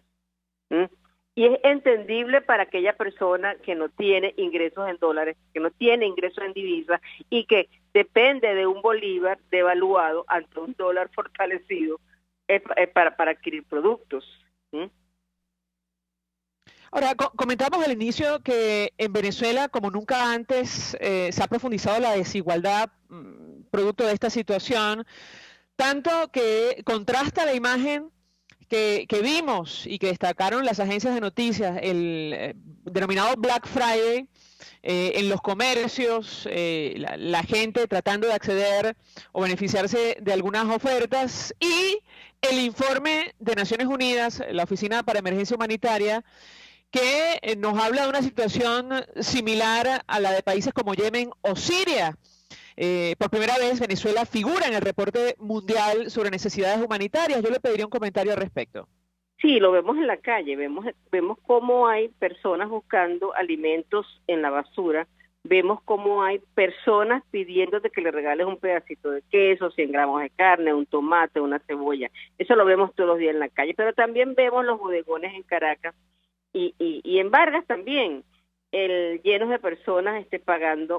Y es entendible para aquella persona que no tiene ingresos en dólares, que no tiene ingresos en divisas y que depende de un bolívar devaluado ante un dólar fortalecido para adquirir productos. Ahora, comentamos al inicio que en Venezuela, como nunca antes, se ha profundizado la desigualdad producto de esta situación, tanto que contrasta la imagen que vimos y que destacaron las agencias de noticias, el denominado Black Friday, en los comercios, la gente tratando de acceder o beneficiarse de algunas ofertas, y el informe de Naciones Unidas, la Oficina para Emergencia Humanitaria, que nos habla de una situación similar a la de países como Yemen o Siria. Por primera vez Venezuela figura en el reporte mundial sobre necesidades humanitarias. Yo le pediría un comentario al respecto. Sí, lo vemos en la calle, vemos cómo hay personas buscando alimentos en la basura, vemos cómo hay personas pidiéndote que le regales un pedacito de queso, 100 gramos de carne, un tomate, una cebolla. Eso lo vemos todos los días en la calle, pero también vemos los bodegones en Caracas y en Vargas también, llenos de personas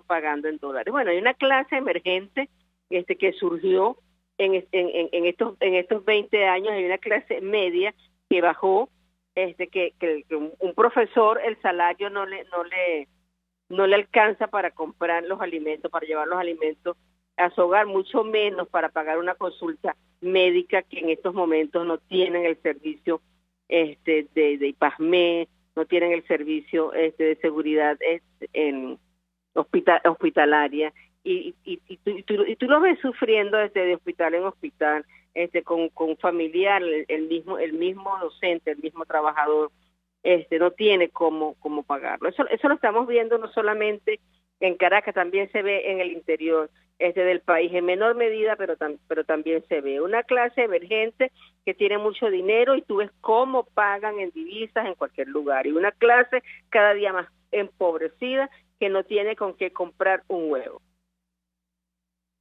pagando en dólares. Bueno, hay una clase emergente que surgió en estos 20 años, hay una clase media que bajó, que un profesor el salario no le alcanza para comprar los alimentos, para llevar los alimentos a su hogar, mucho menos para pagar una consulta médica, que en estos momentos no tienen el servicio de IPASME, no tienen el servicio de seguridad hospitalaria, y tú lo ves sufriendo de hospital en hospital, con un familiar, el mismo docente, el mismo trabajador, no tiene cómo pagarlo. Eso lo estamos viendo no solamente En Caracas también se ve en el interior del país, en menor medida, pero también se ve. Una clase emergente que tiene mucho dinero y tú ves cómo pagan en divisas en cualquier lugar. Y una clase cada día más empobrecida que no tiene con qué comprar un huevo.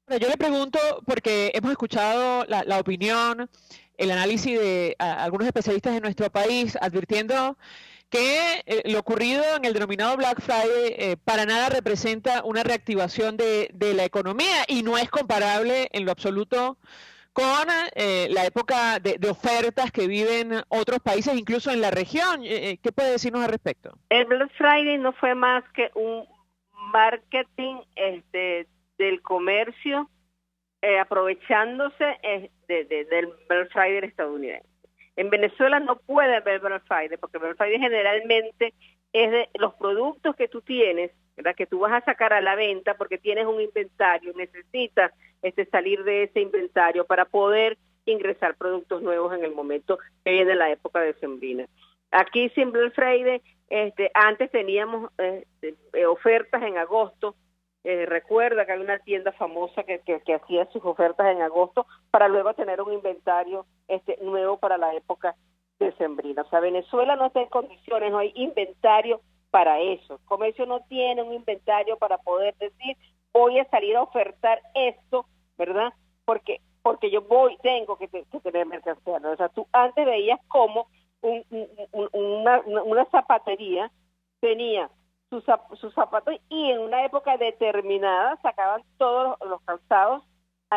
Yo le pregunto, porque hemos escuchado la opinión, el análisis de algunos especialistas de nuestro país advirtiendo que lo ocurrido en el denominado Black Friday para nada representa una reactivación de la economía y no es comparable en lo absoluto con la época de ofertas que viven otros países, incluso en la región. ¿Qué puede decirnos al respecto? El Black Friday no fue más que un marketing del comercio aprovechándose del Black Friday estadounidense. En Venezuela no puede haber Black Friday porque Black Friday generalmente es de los productos que tú tienes, ¿verdad? Que tú vas a sacar a la venta porque tienes un inventario, necesitas salir de ese inventario para poder ingresar productos nuevos en el momento que viene la época decembrina. Aquí sin Black Friday, antes teníamos ofertas en agosto. Recuerda que hay una tienda famosa que hacía sus ofertas en agosto para luego tener un inventario nuevo para la época decembrina. O sea, Venezuela no está en condiciones, no hay inventario para eso. El comercio no tiene un inventario para poder decir, voy a salir a ofertar esto, ¿verdad? Porque yo tengo que tener mercancía, ¿no? O sea, tú antes veías como una zapatería tenía sus zapatos y en una época determinada sacaban todos los calzados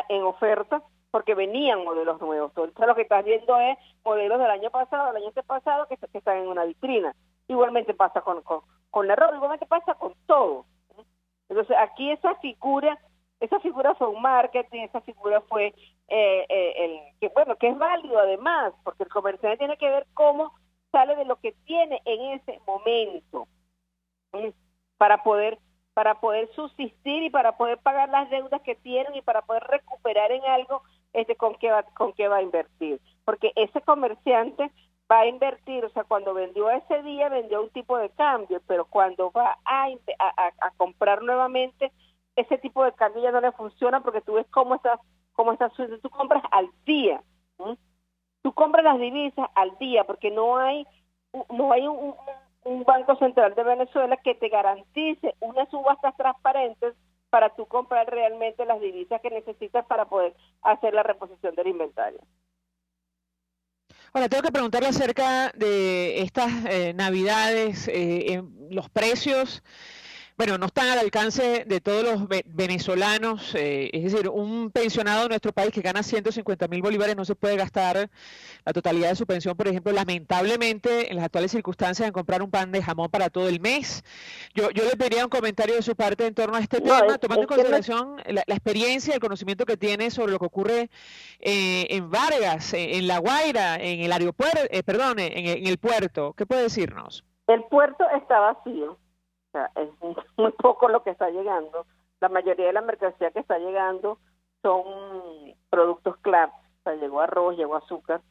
en oferta porque venían modelos nuevos. Entonces lo que estás viendo es modelos del año pasado, del año antepasado que están en una vitrina. Igualmente pasa con la ropa, igualmente pasa con todo. Entonces aquí esa figura fue un marketing, esa figura fue que es válido además, porque el comerciante tiene que ver cómo sale de lo que tiene en ese momento para poder subsistir y para poder pagar las deudas que tienen y para poder recuperar en algo con qué va a invertir, porque ese comerciante va a invertir, o sea, cuando vendió ese día vendió un tipo de cambio, pero cuando va a comprar nuevamente ese tipo de cambio ya no le funciona porque tú ves cómo está subiendo. Tú compras al día, tú compras las divisas al día porque no hay un Banco Central de Venezuela que te garantice unas subastas transparentes para tú comprar realmente las divisas que necesitas para poder hacer la reposición del inventario. Ahora, tengo que preguntarle acerca de estas Navidades, los precios. Bueno, no están al alcance de todos los venezolanos, es decir, un pensionado de nuestro país que gana 150.000 bolívares no se puede gastar la totalidad de su pensión, por ejemplo, lamentablemente en las actuales circunstancias en comprar un pan de jamón para todo el mes. Yo le pediría un comentario de su parte en torno a este tema, tomando en consideración la experiencia y el conocimiento que tiene sobre lo que ocurre en Vargas, en La Guaira, en el aeropuerto, en el puerto. ¿Qué puede decirnos? El puerto está vacío. O sea, es muy poco lo que está llegando. La mayoría de la mercancía que está llegando son productos clave. O sea, llegó arroz, llegó azúcar.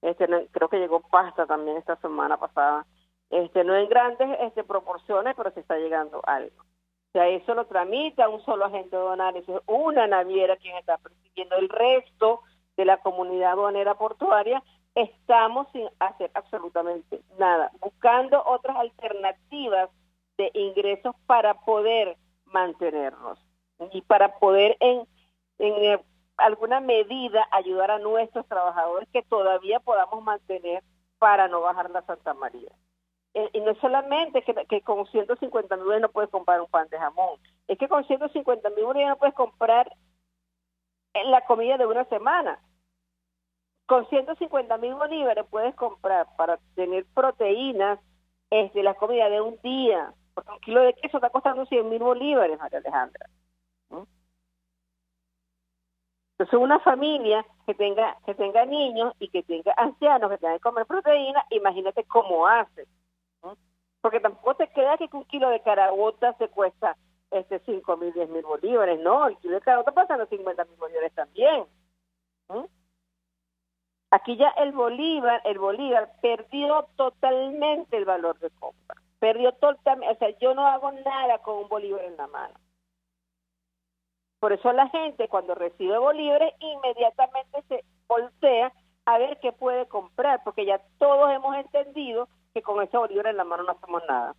Creo que llegó pasta también esta semana pasada. No en grandes proporciones, pero se está llegando algo. O sea, eso lo tramita un solo agente aduanal, es una naviera quien está persiguiendo. El resto de la comunidad aduanera portuaria estamos sin hacer absolutamente nada, buscando otras alternativas de ingresos para poder mantenernos y para poder en alguna medida ayudar a nuestros trabajadores que todavía podamos mantener para no bajar la Santa María. Y no es solamente que con 150.000 bolívares no puedes comprar un pan de jamón, es que con 150.000 bolívares no puedes comprar la comida de una semana. Con 150.000 bolívares puedes comprar para tener proteínas la comida de un día, porque un kilo de queso está costando 100.000 bolívares, María Alejandra. Entonces una familia que tenga niños y que tenga ancianos que tengan que comer proteína, imagínate cómo hace. Porque tampoco te queda que un kilo de caraota se cuesta 5.000, 10.000 bolívares, no, el kilo de caraota pasa los 50.000 bolívares también. Aquí ya el bolívar perdió totalmente el valor de compra. Perdió totalmente, o sea, yo no hago nada con un bolívar en la mano. Por eso la gente cuando recibe bolívares inmediatamente se voltea a ver qué puede comprar, porque ya todos hemos entendido que con ese bolívar en la mano no hacemos nada.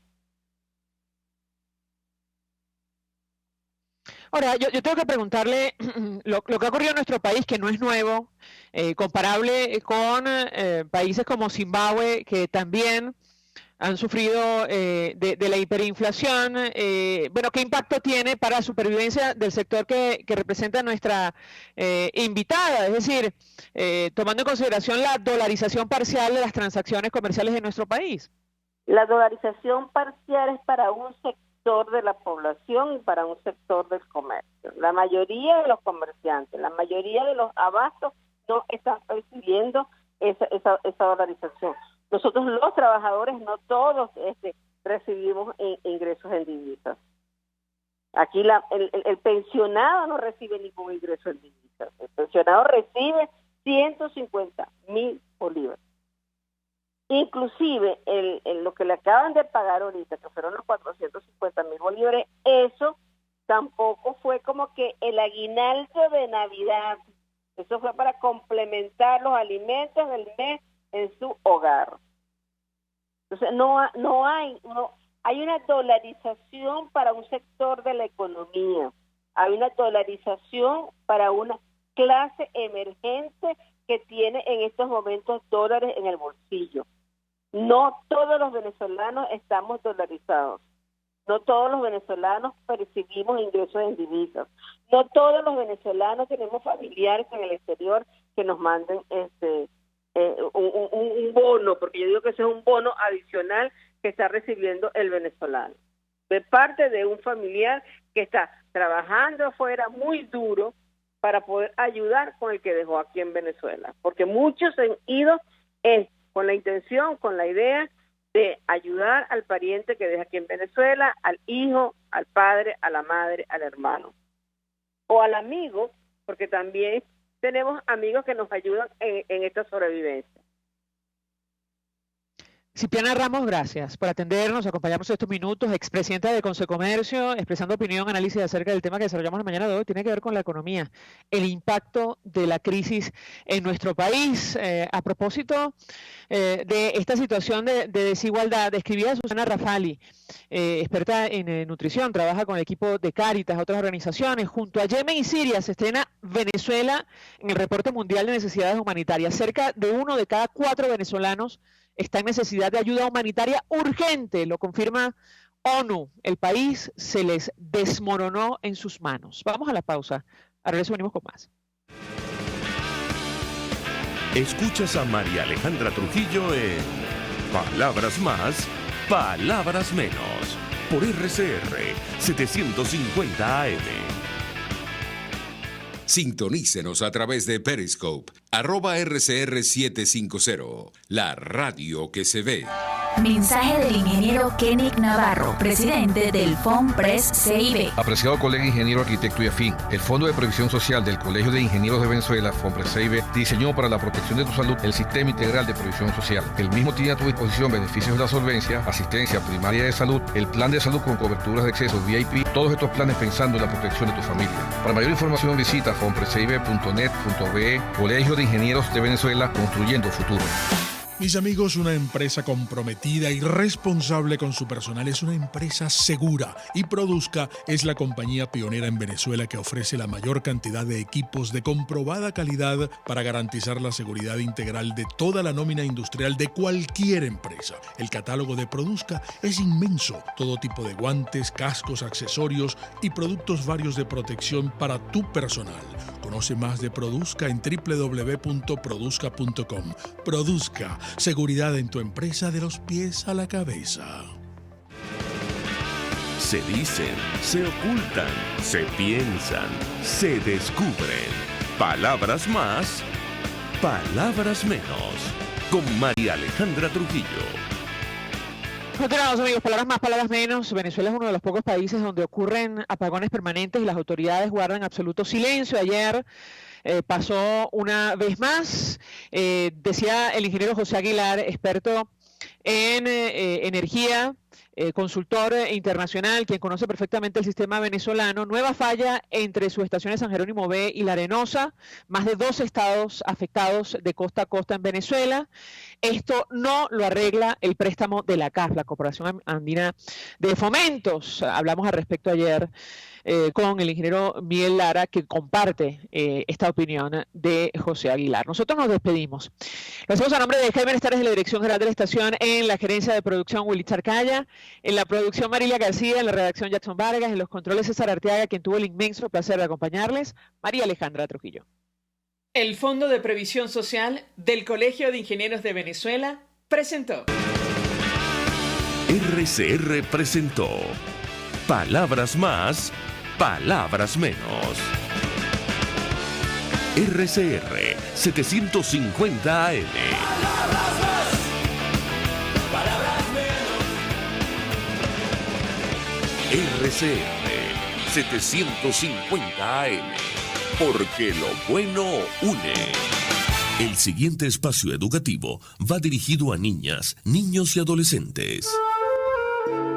Ahora, yo tengo que preguntarle lo que ha ocurrido en nuestro país, que no es nuevo, comparable con países como Zimbabue, que también han sufrido de la hiperinflación. Bueno, ¿qué impacto tiene para la supervivencia del sector que representa nuestra invitada? Es decir, tomando en consideración la dolarización parcial de las transacciones comerciales de nuestro país. La dolarización parcial es para un sector de la población y para un sector del comercio. La mayoría de los comerciantes, la mayoría de los abastos no están percibiendo esa dolarización. Nosotros los trabajadores no todos recibimos ingresos en divisas. Aquí el pensionado no recibe ningún ingreso en divisas. El pensionado recibe 150,000 bolívares. Inclusive lo que le acaban de pagar ahorita, que fueron los 450,000 bolívares, eso tampoco fue como que el aguinaldo de Navidad. Eso fue para complementar los alimentos del mes en su hogar. Entonces hay una dolarización para un sector de la economía, hay una dolarización para una clase emergente que tiene en estos momentos dólares en el bolsillo. No todos los venezolanos estamos dolarizados. No todos los venezolanos percibimos ingresos en divisas. No todos los venezolanos tenemos familiares en el exterior que nos manden un bono, porque yo digo que ese es un bono adicional que está recibiendo el venezolano, de parte de un familiar que está trabajando afuera muy duro para poder ayudar con el que dejó aquí en Venezuela, porque muchos han ido con la intención, con la idea de ayudar al pariente que deja aquí en Venezuela, al hijo, al padre, a la madre, al hermano, o al amigo, porque también tenemos amigos que nos ayudan en esta sobrevivencia. Cipriana Ramos, gracias por atendernos, acompañamos estos minutos, expresidenta de Consecomercio, expresando opinión, análisis acerca del tema que desarrollamos la mañana de hoy, tiene que ver con la economía, el impacto de la crisis en nuestro país. A propósito de esta situación de desigualdad, escribía Susana Rafali, experta en nutrición, trabaja con el equipo de Cáritas, otras organizaciones, junto a Yemen y Siria se estrena Venezuela en el reporte mundial de necesidades humanitarias. Cerca de 1 de cada 4 venezolanos está en necesidad de ayuda humanitaria urgente, lo confirma ONU. El país se les desmoronó en sus manos. Vamos a la pausa. A regreso venimos con más. Escuchas a María Alejandra Trujillo en Palabras Más, Palabras Menos, por RCR 750 AM. Sintonícenos a través de Periscope, @RCR750, la radio que se ve. Mensaje del ingeniero Kenick Navarro, presidente del FOMPRES CIB. Apreciado colega ingeniero, arquitecto y afín, el Fondo de Previsión Social del Colegio de Ingenieros de Venezuela, FOMPRES CIB, diseñó para la protección de tu salud el Sistema Integral de Previsión Social. El mismo tiene a tu disposición beneficios de la solvencia, asistencia primaria de salud, el plan de salud con coberturas de acceso VIP, todos estos planes pensando en la protección de tu familia. Para mayor información visita fomprescib.net.be, Colegio de Ingenieros de Venezuela, construyendo futuro. Mis amigos, una empresa comprometida y responsable con su personal es una empresa segura, y Produzca es la compañía pionera en Venezuela que ofrece la mayor cantidad de equipos de comprobada calidad para garantizar la seguridad integral de toda la nómina industrial de cualquier empresa. El catálogo de Produzca es inmenso, todo tipo de guantes, cascos, accesorios y productos varios de protección para tu personal. Conoce más de Produzca en www.produzca.com. Produzca, seguridad en tu empresa de los pies a la cabeza. Se dicen, se ocultan, se piensan, se descubren. Palabras más, palabras menos. Con María Alejandra Trujillo. Continuamos, amigos, palabras más, palabras menos. Venezuela es uno de los pocos países donde ocurren apagones permanentes y las autoridades guardan absoluto silencio. Ayer pasó una vez más, decía el ingeniero José Aguilar, experto en energía, consultor internacional, quien conoce perfectamente el sistema venezolano. Nueva falla entre sus estaciones San Jerónimo B y La Arenosa, más de 12 estados afectados de costa a costa en Venezuela. Esto no lo arregla el préstamo de la CAF, la Corporación Andina de Fomentos. Hablamos al respecto ayer con el ingeniero Miguel Lara, que comparte esta opinión de José Aguilar. Nosotros nos despedimos. Lo hacemos a nombre de Jaime Estares, de la Dirección General de la Estación, en la gerencia de producción Willy Charcaya, en la producción Marilia García, en la redacción Jackson Vargas, en los controles César Arteaga, quien tuvo el inmenso placer de acompañarles, María Alejandra Trujillo. El Fondo de Previsión Social del Colegio de Ingenieros de Venezuela presentó. RCR presentó Palabras Más, Palabras Menos. RCR 750 AM. RCR 750 AM. Porque lo bueno une. El siguiente espacio educativo va dirigido a niñas, niños y adolescentes.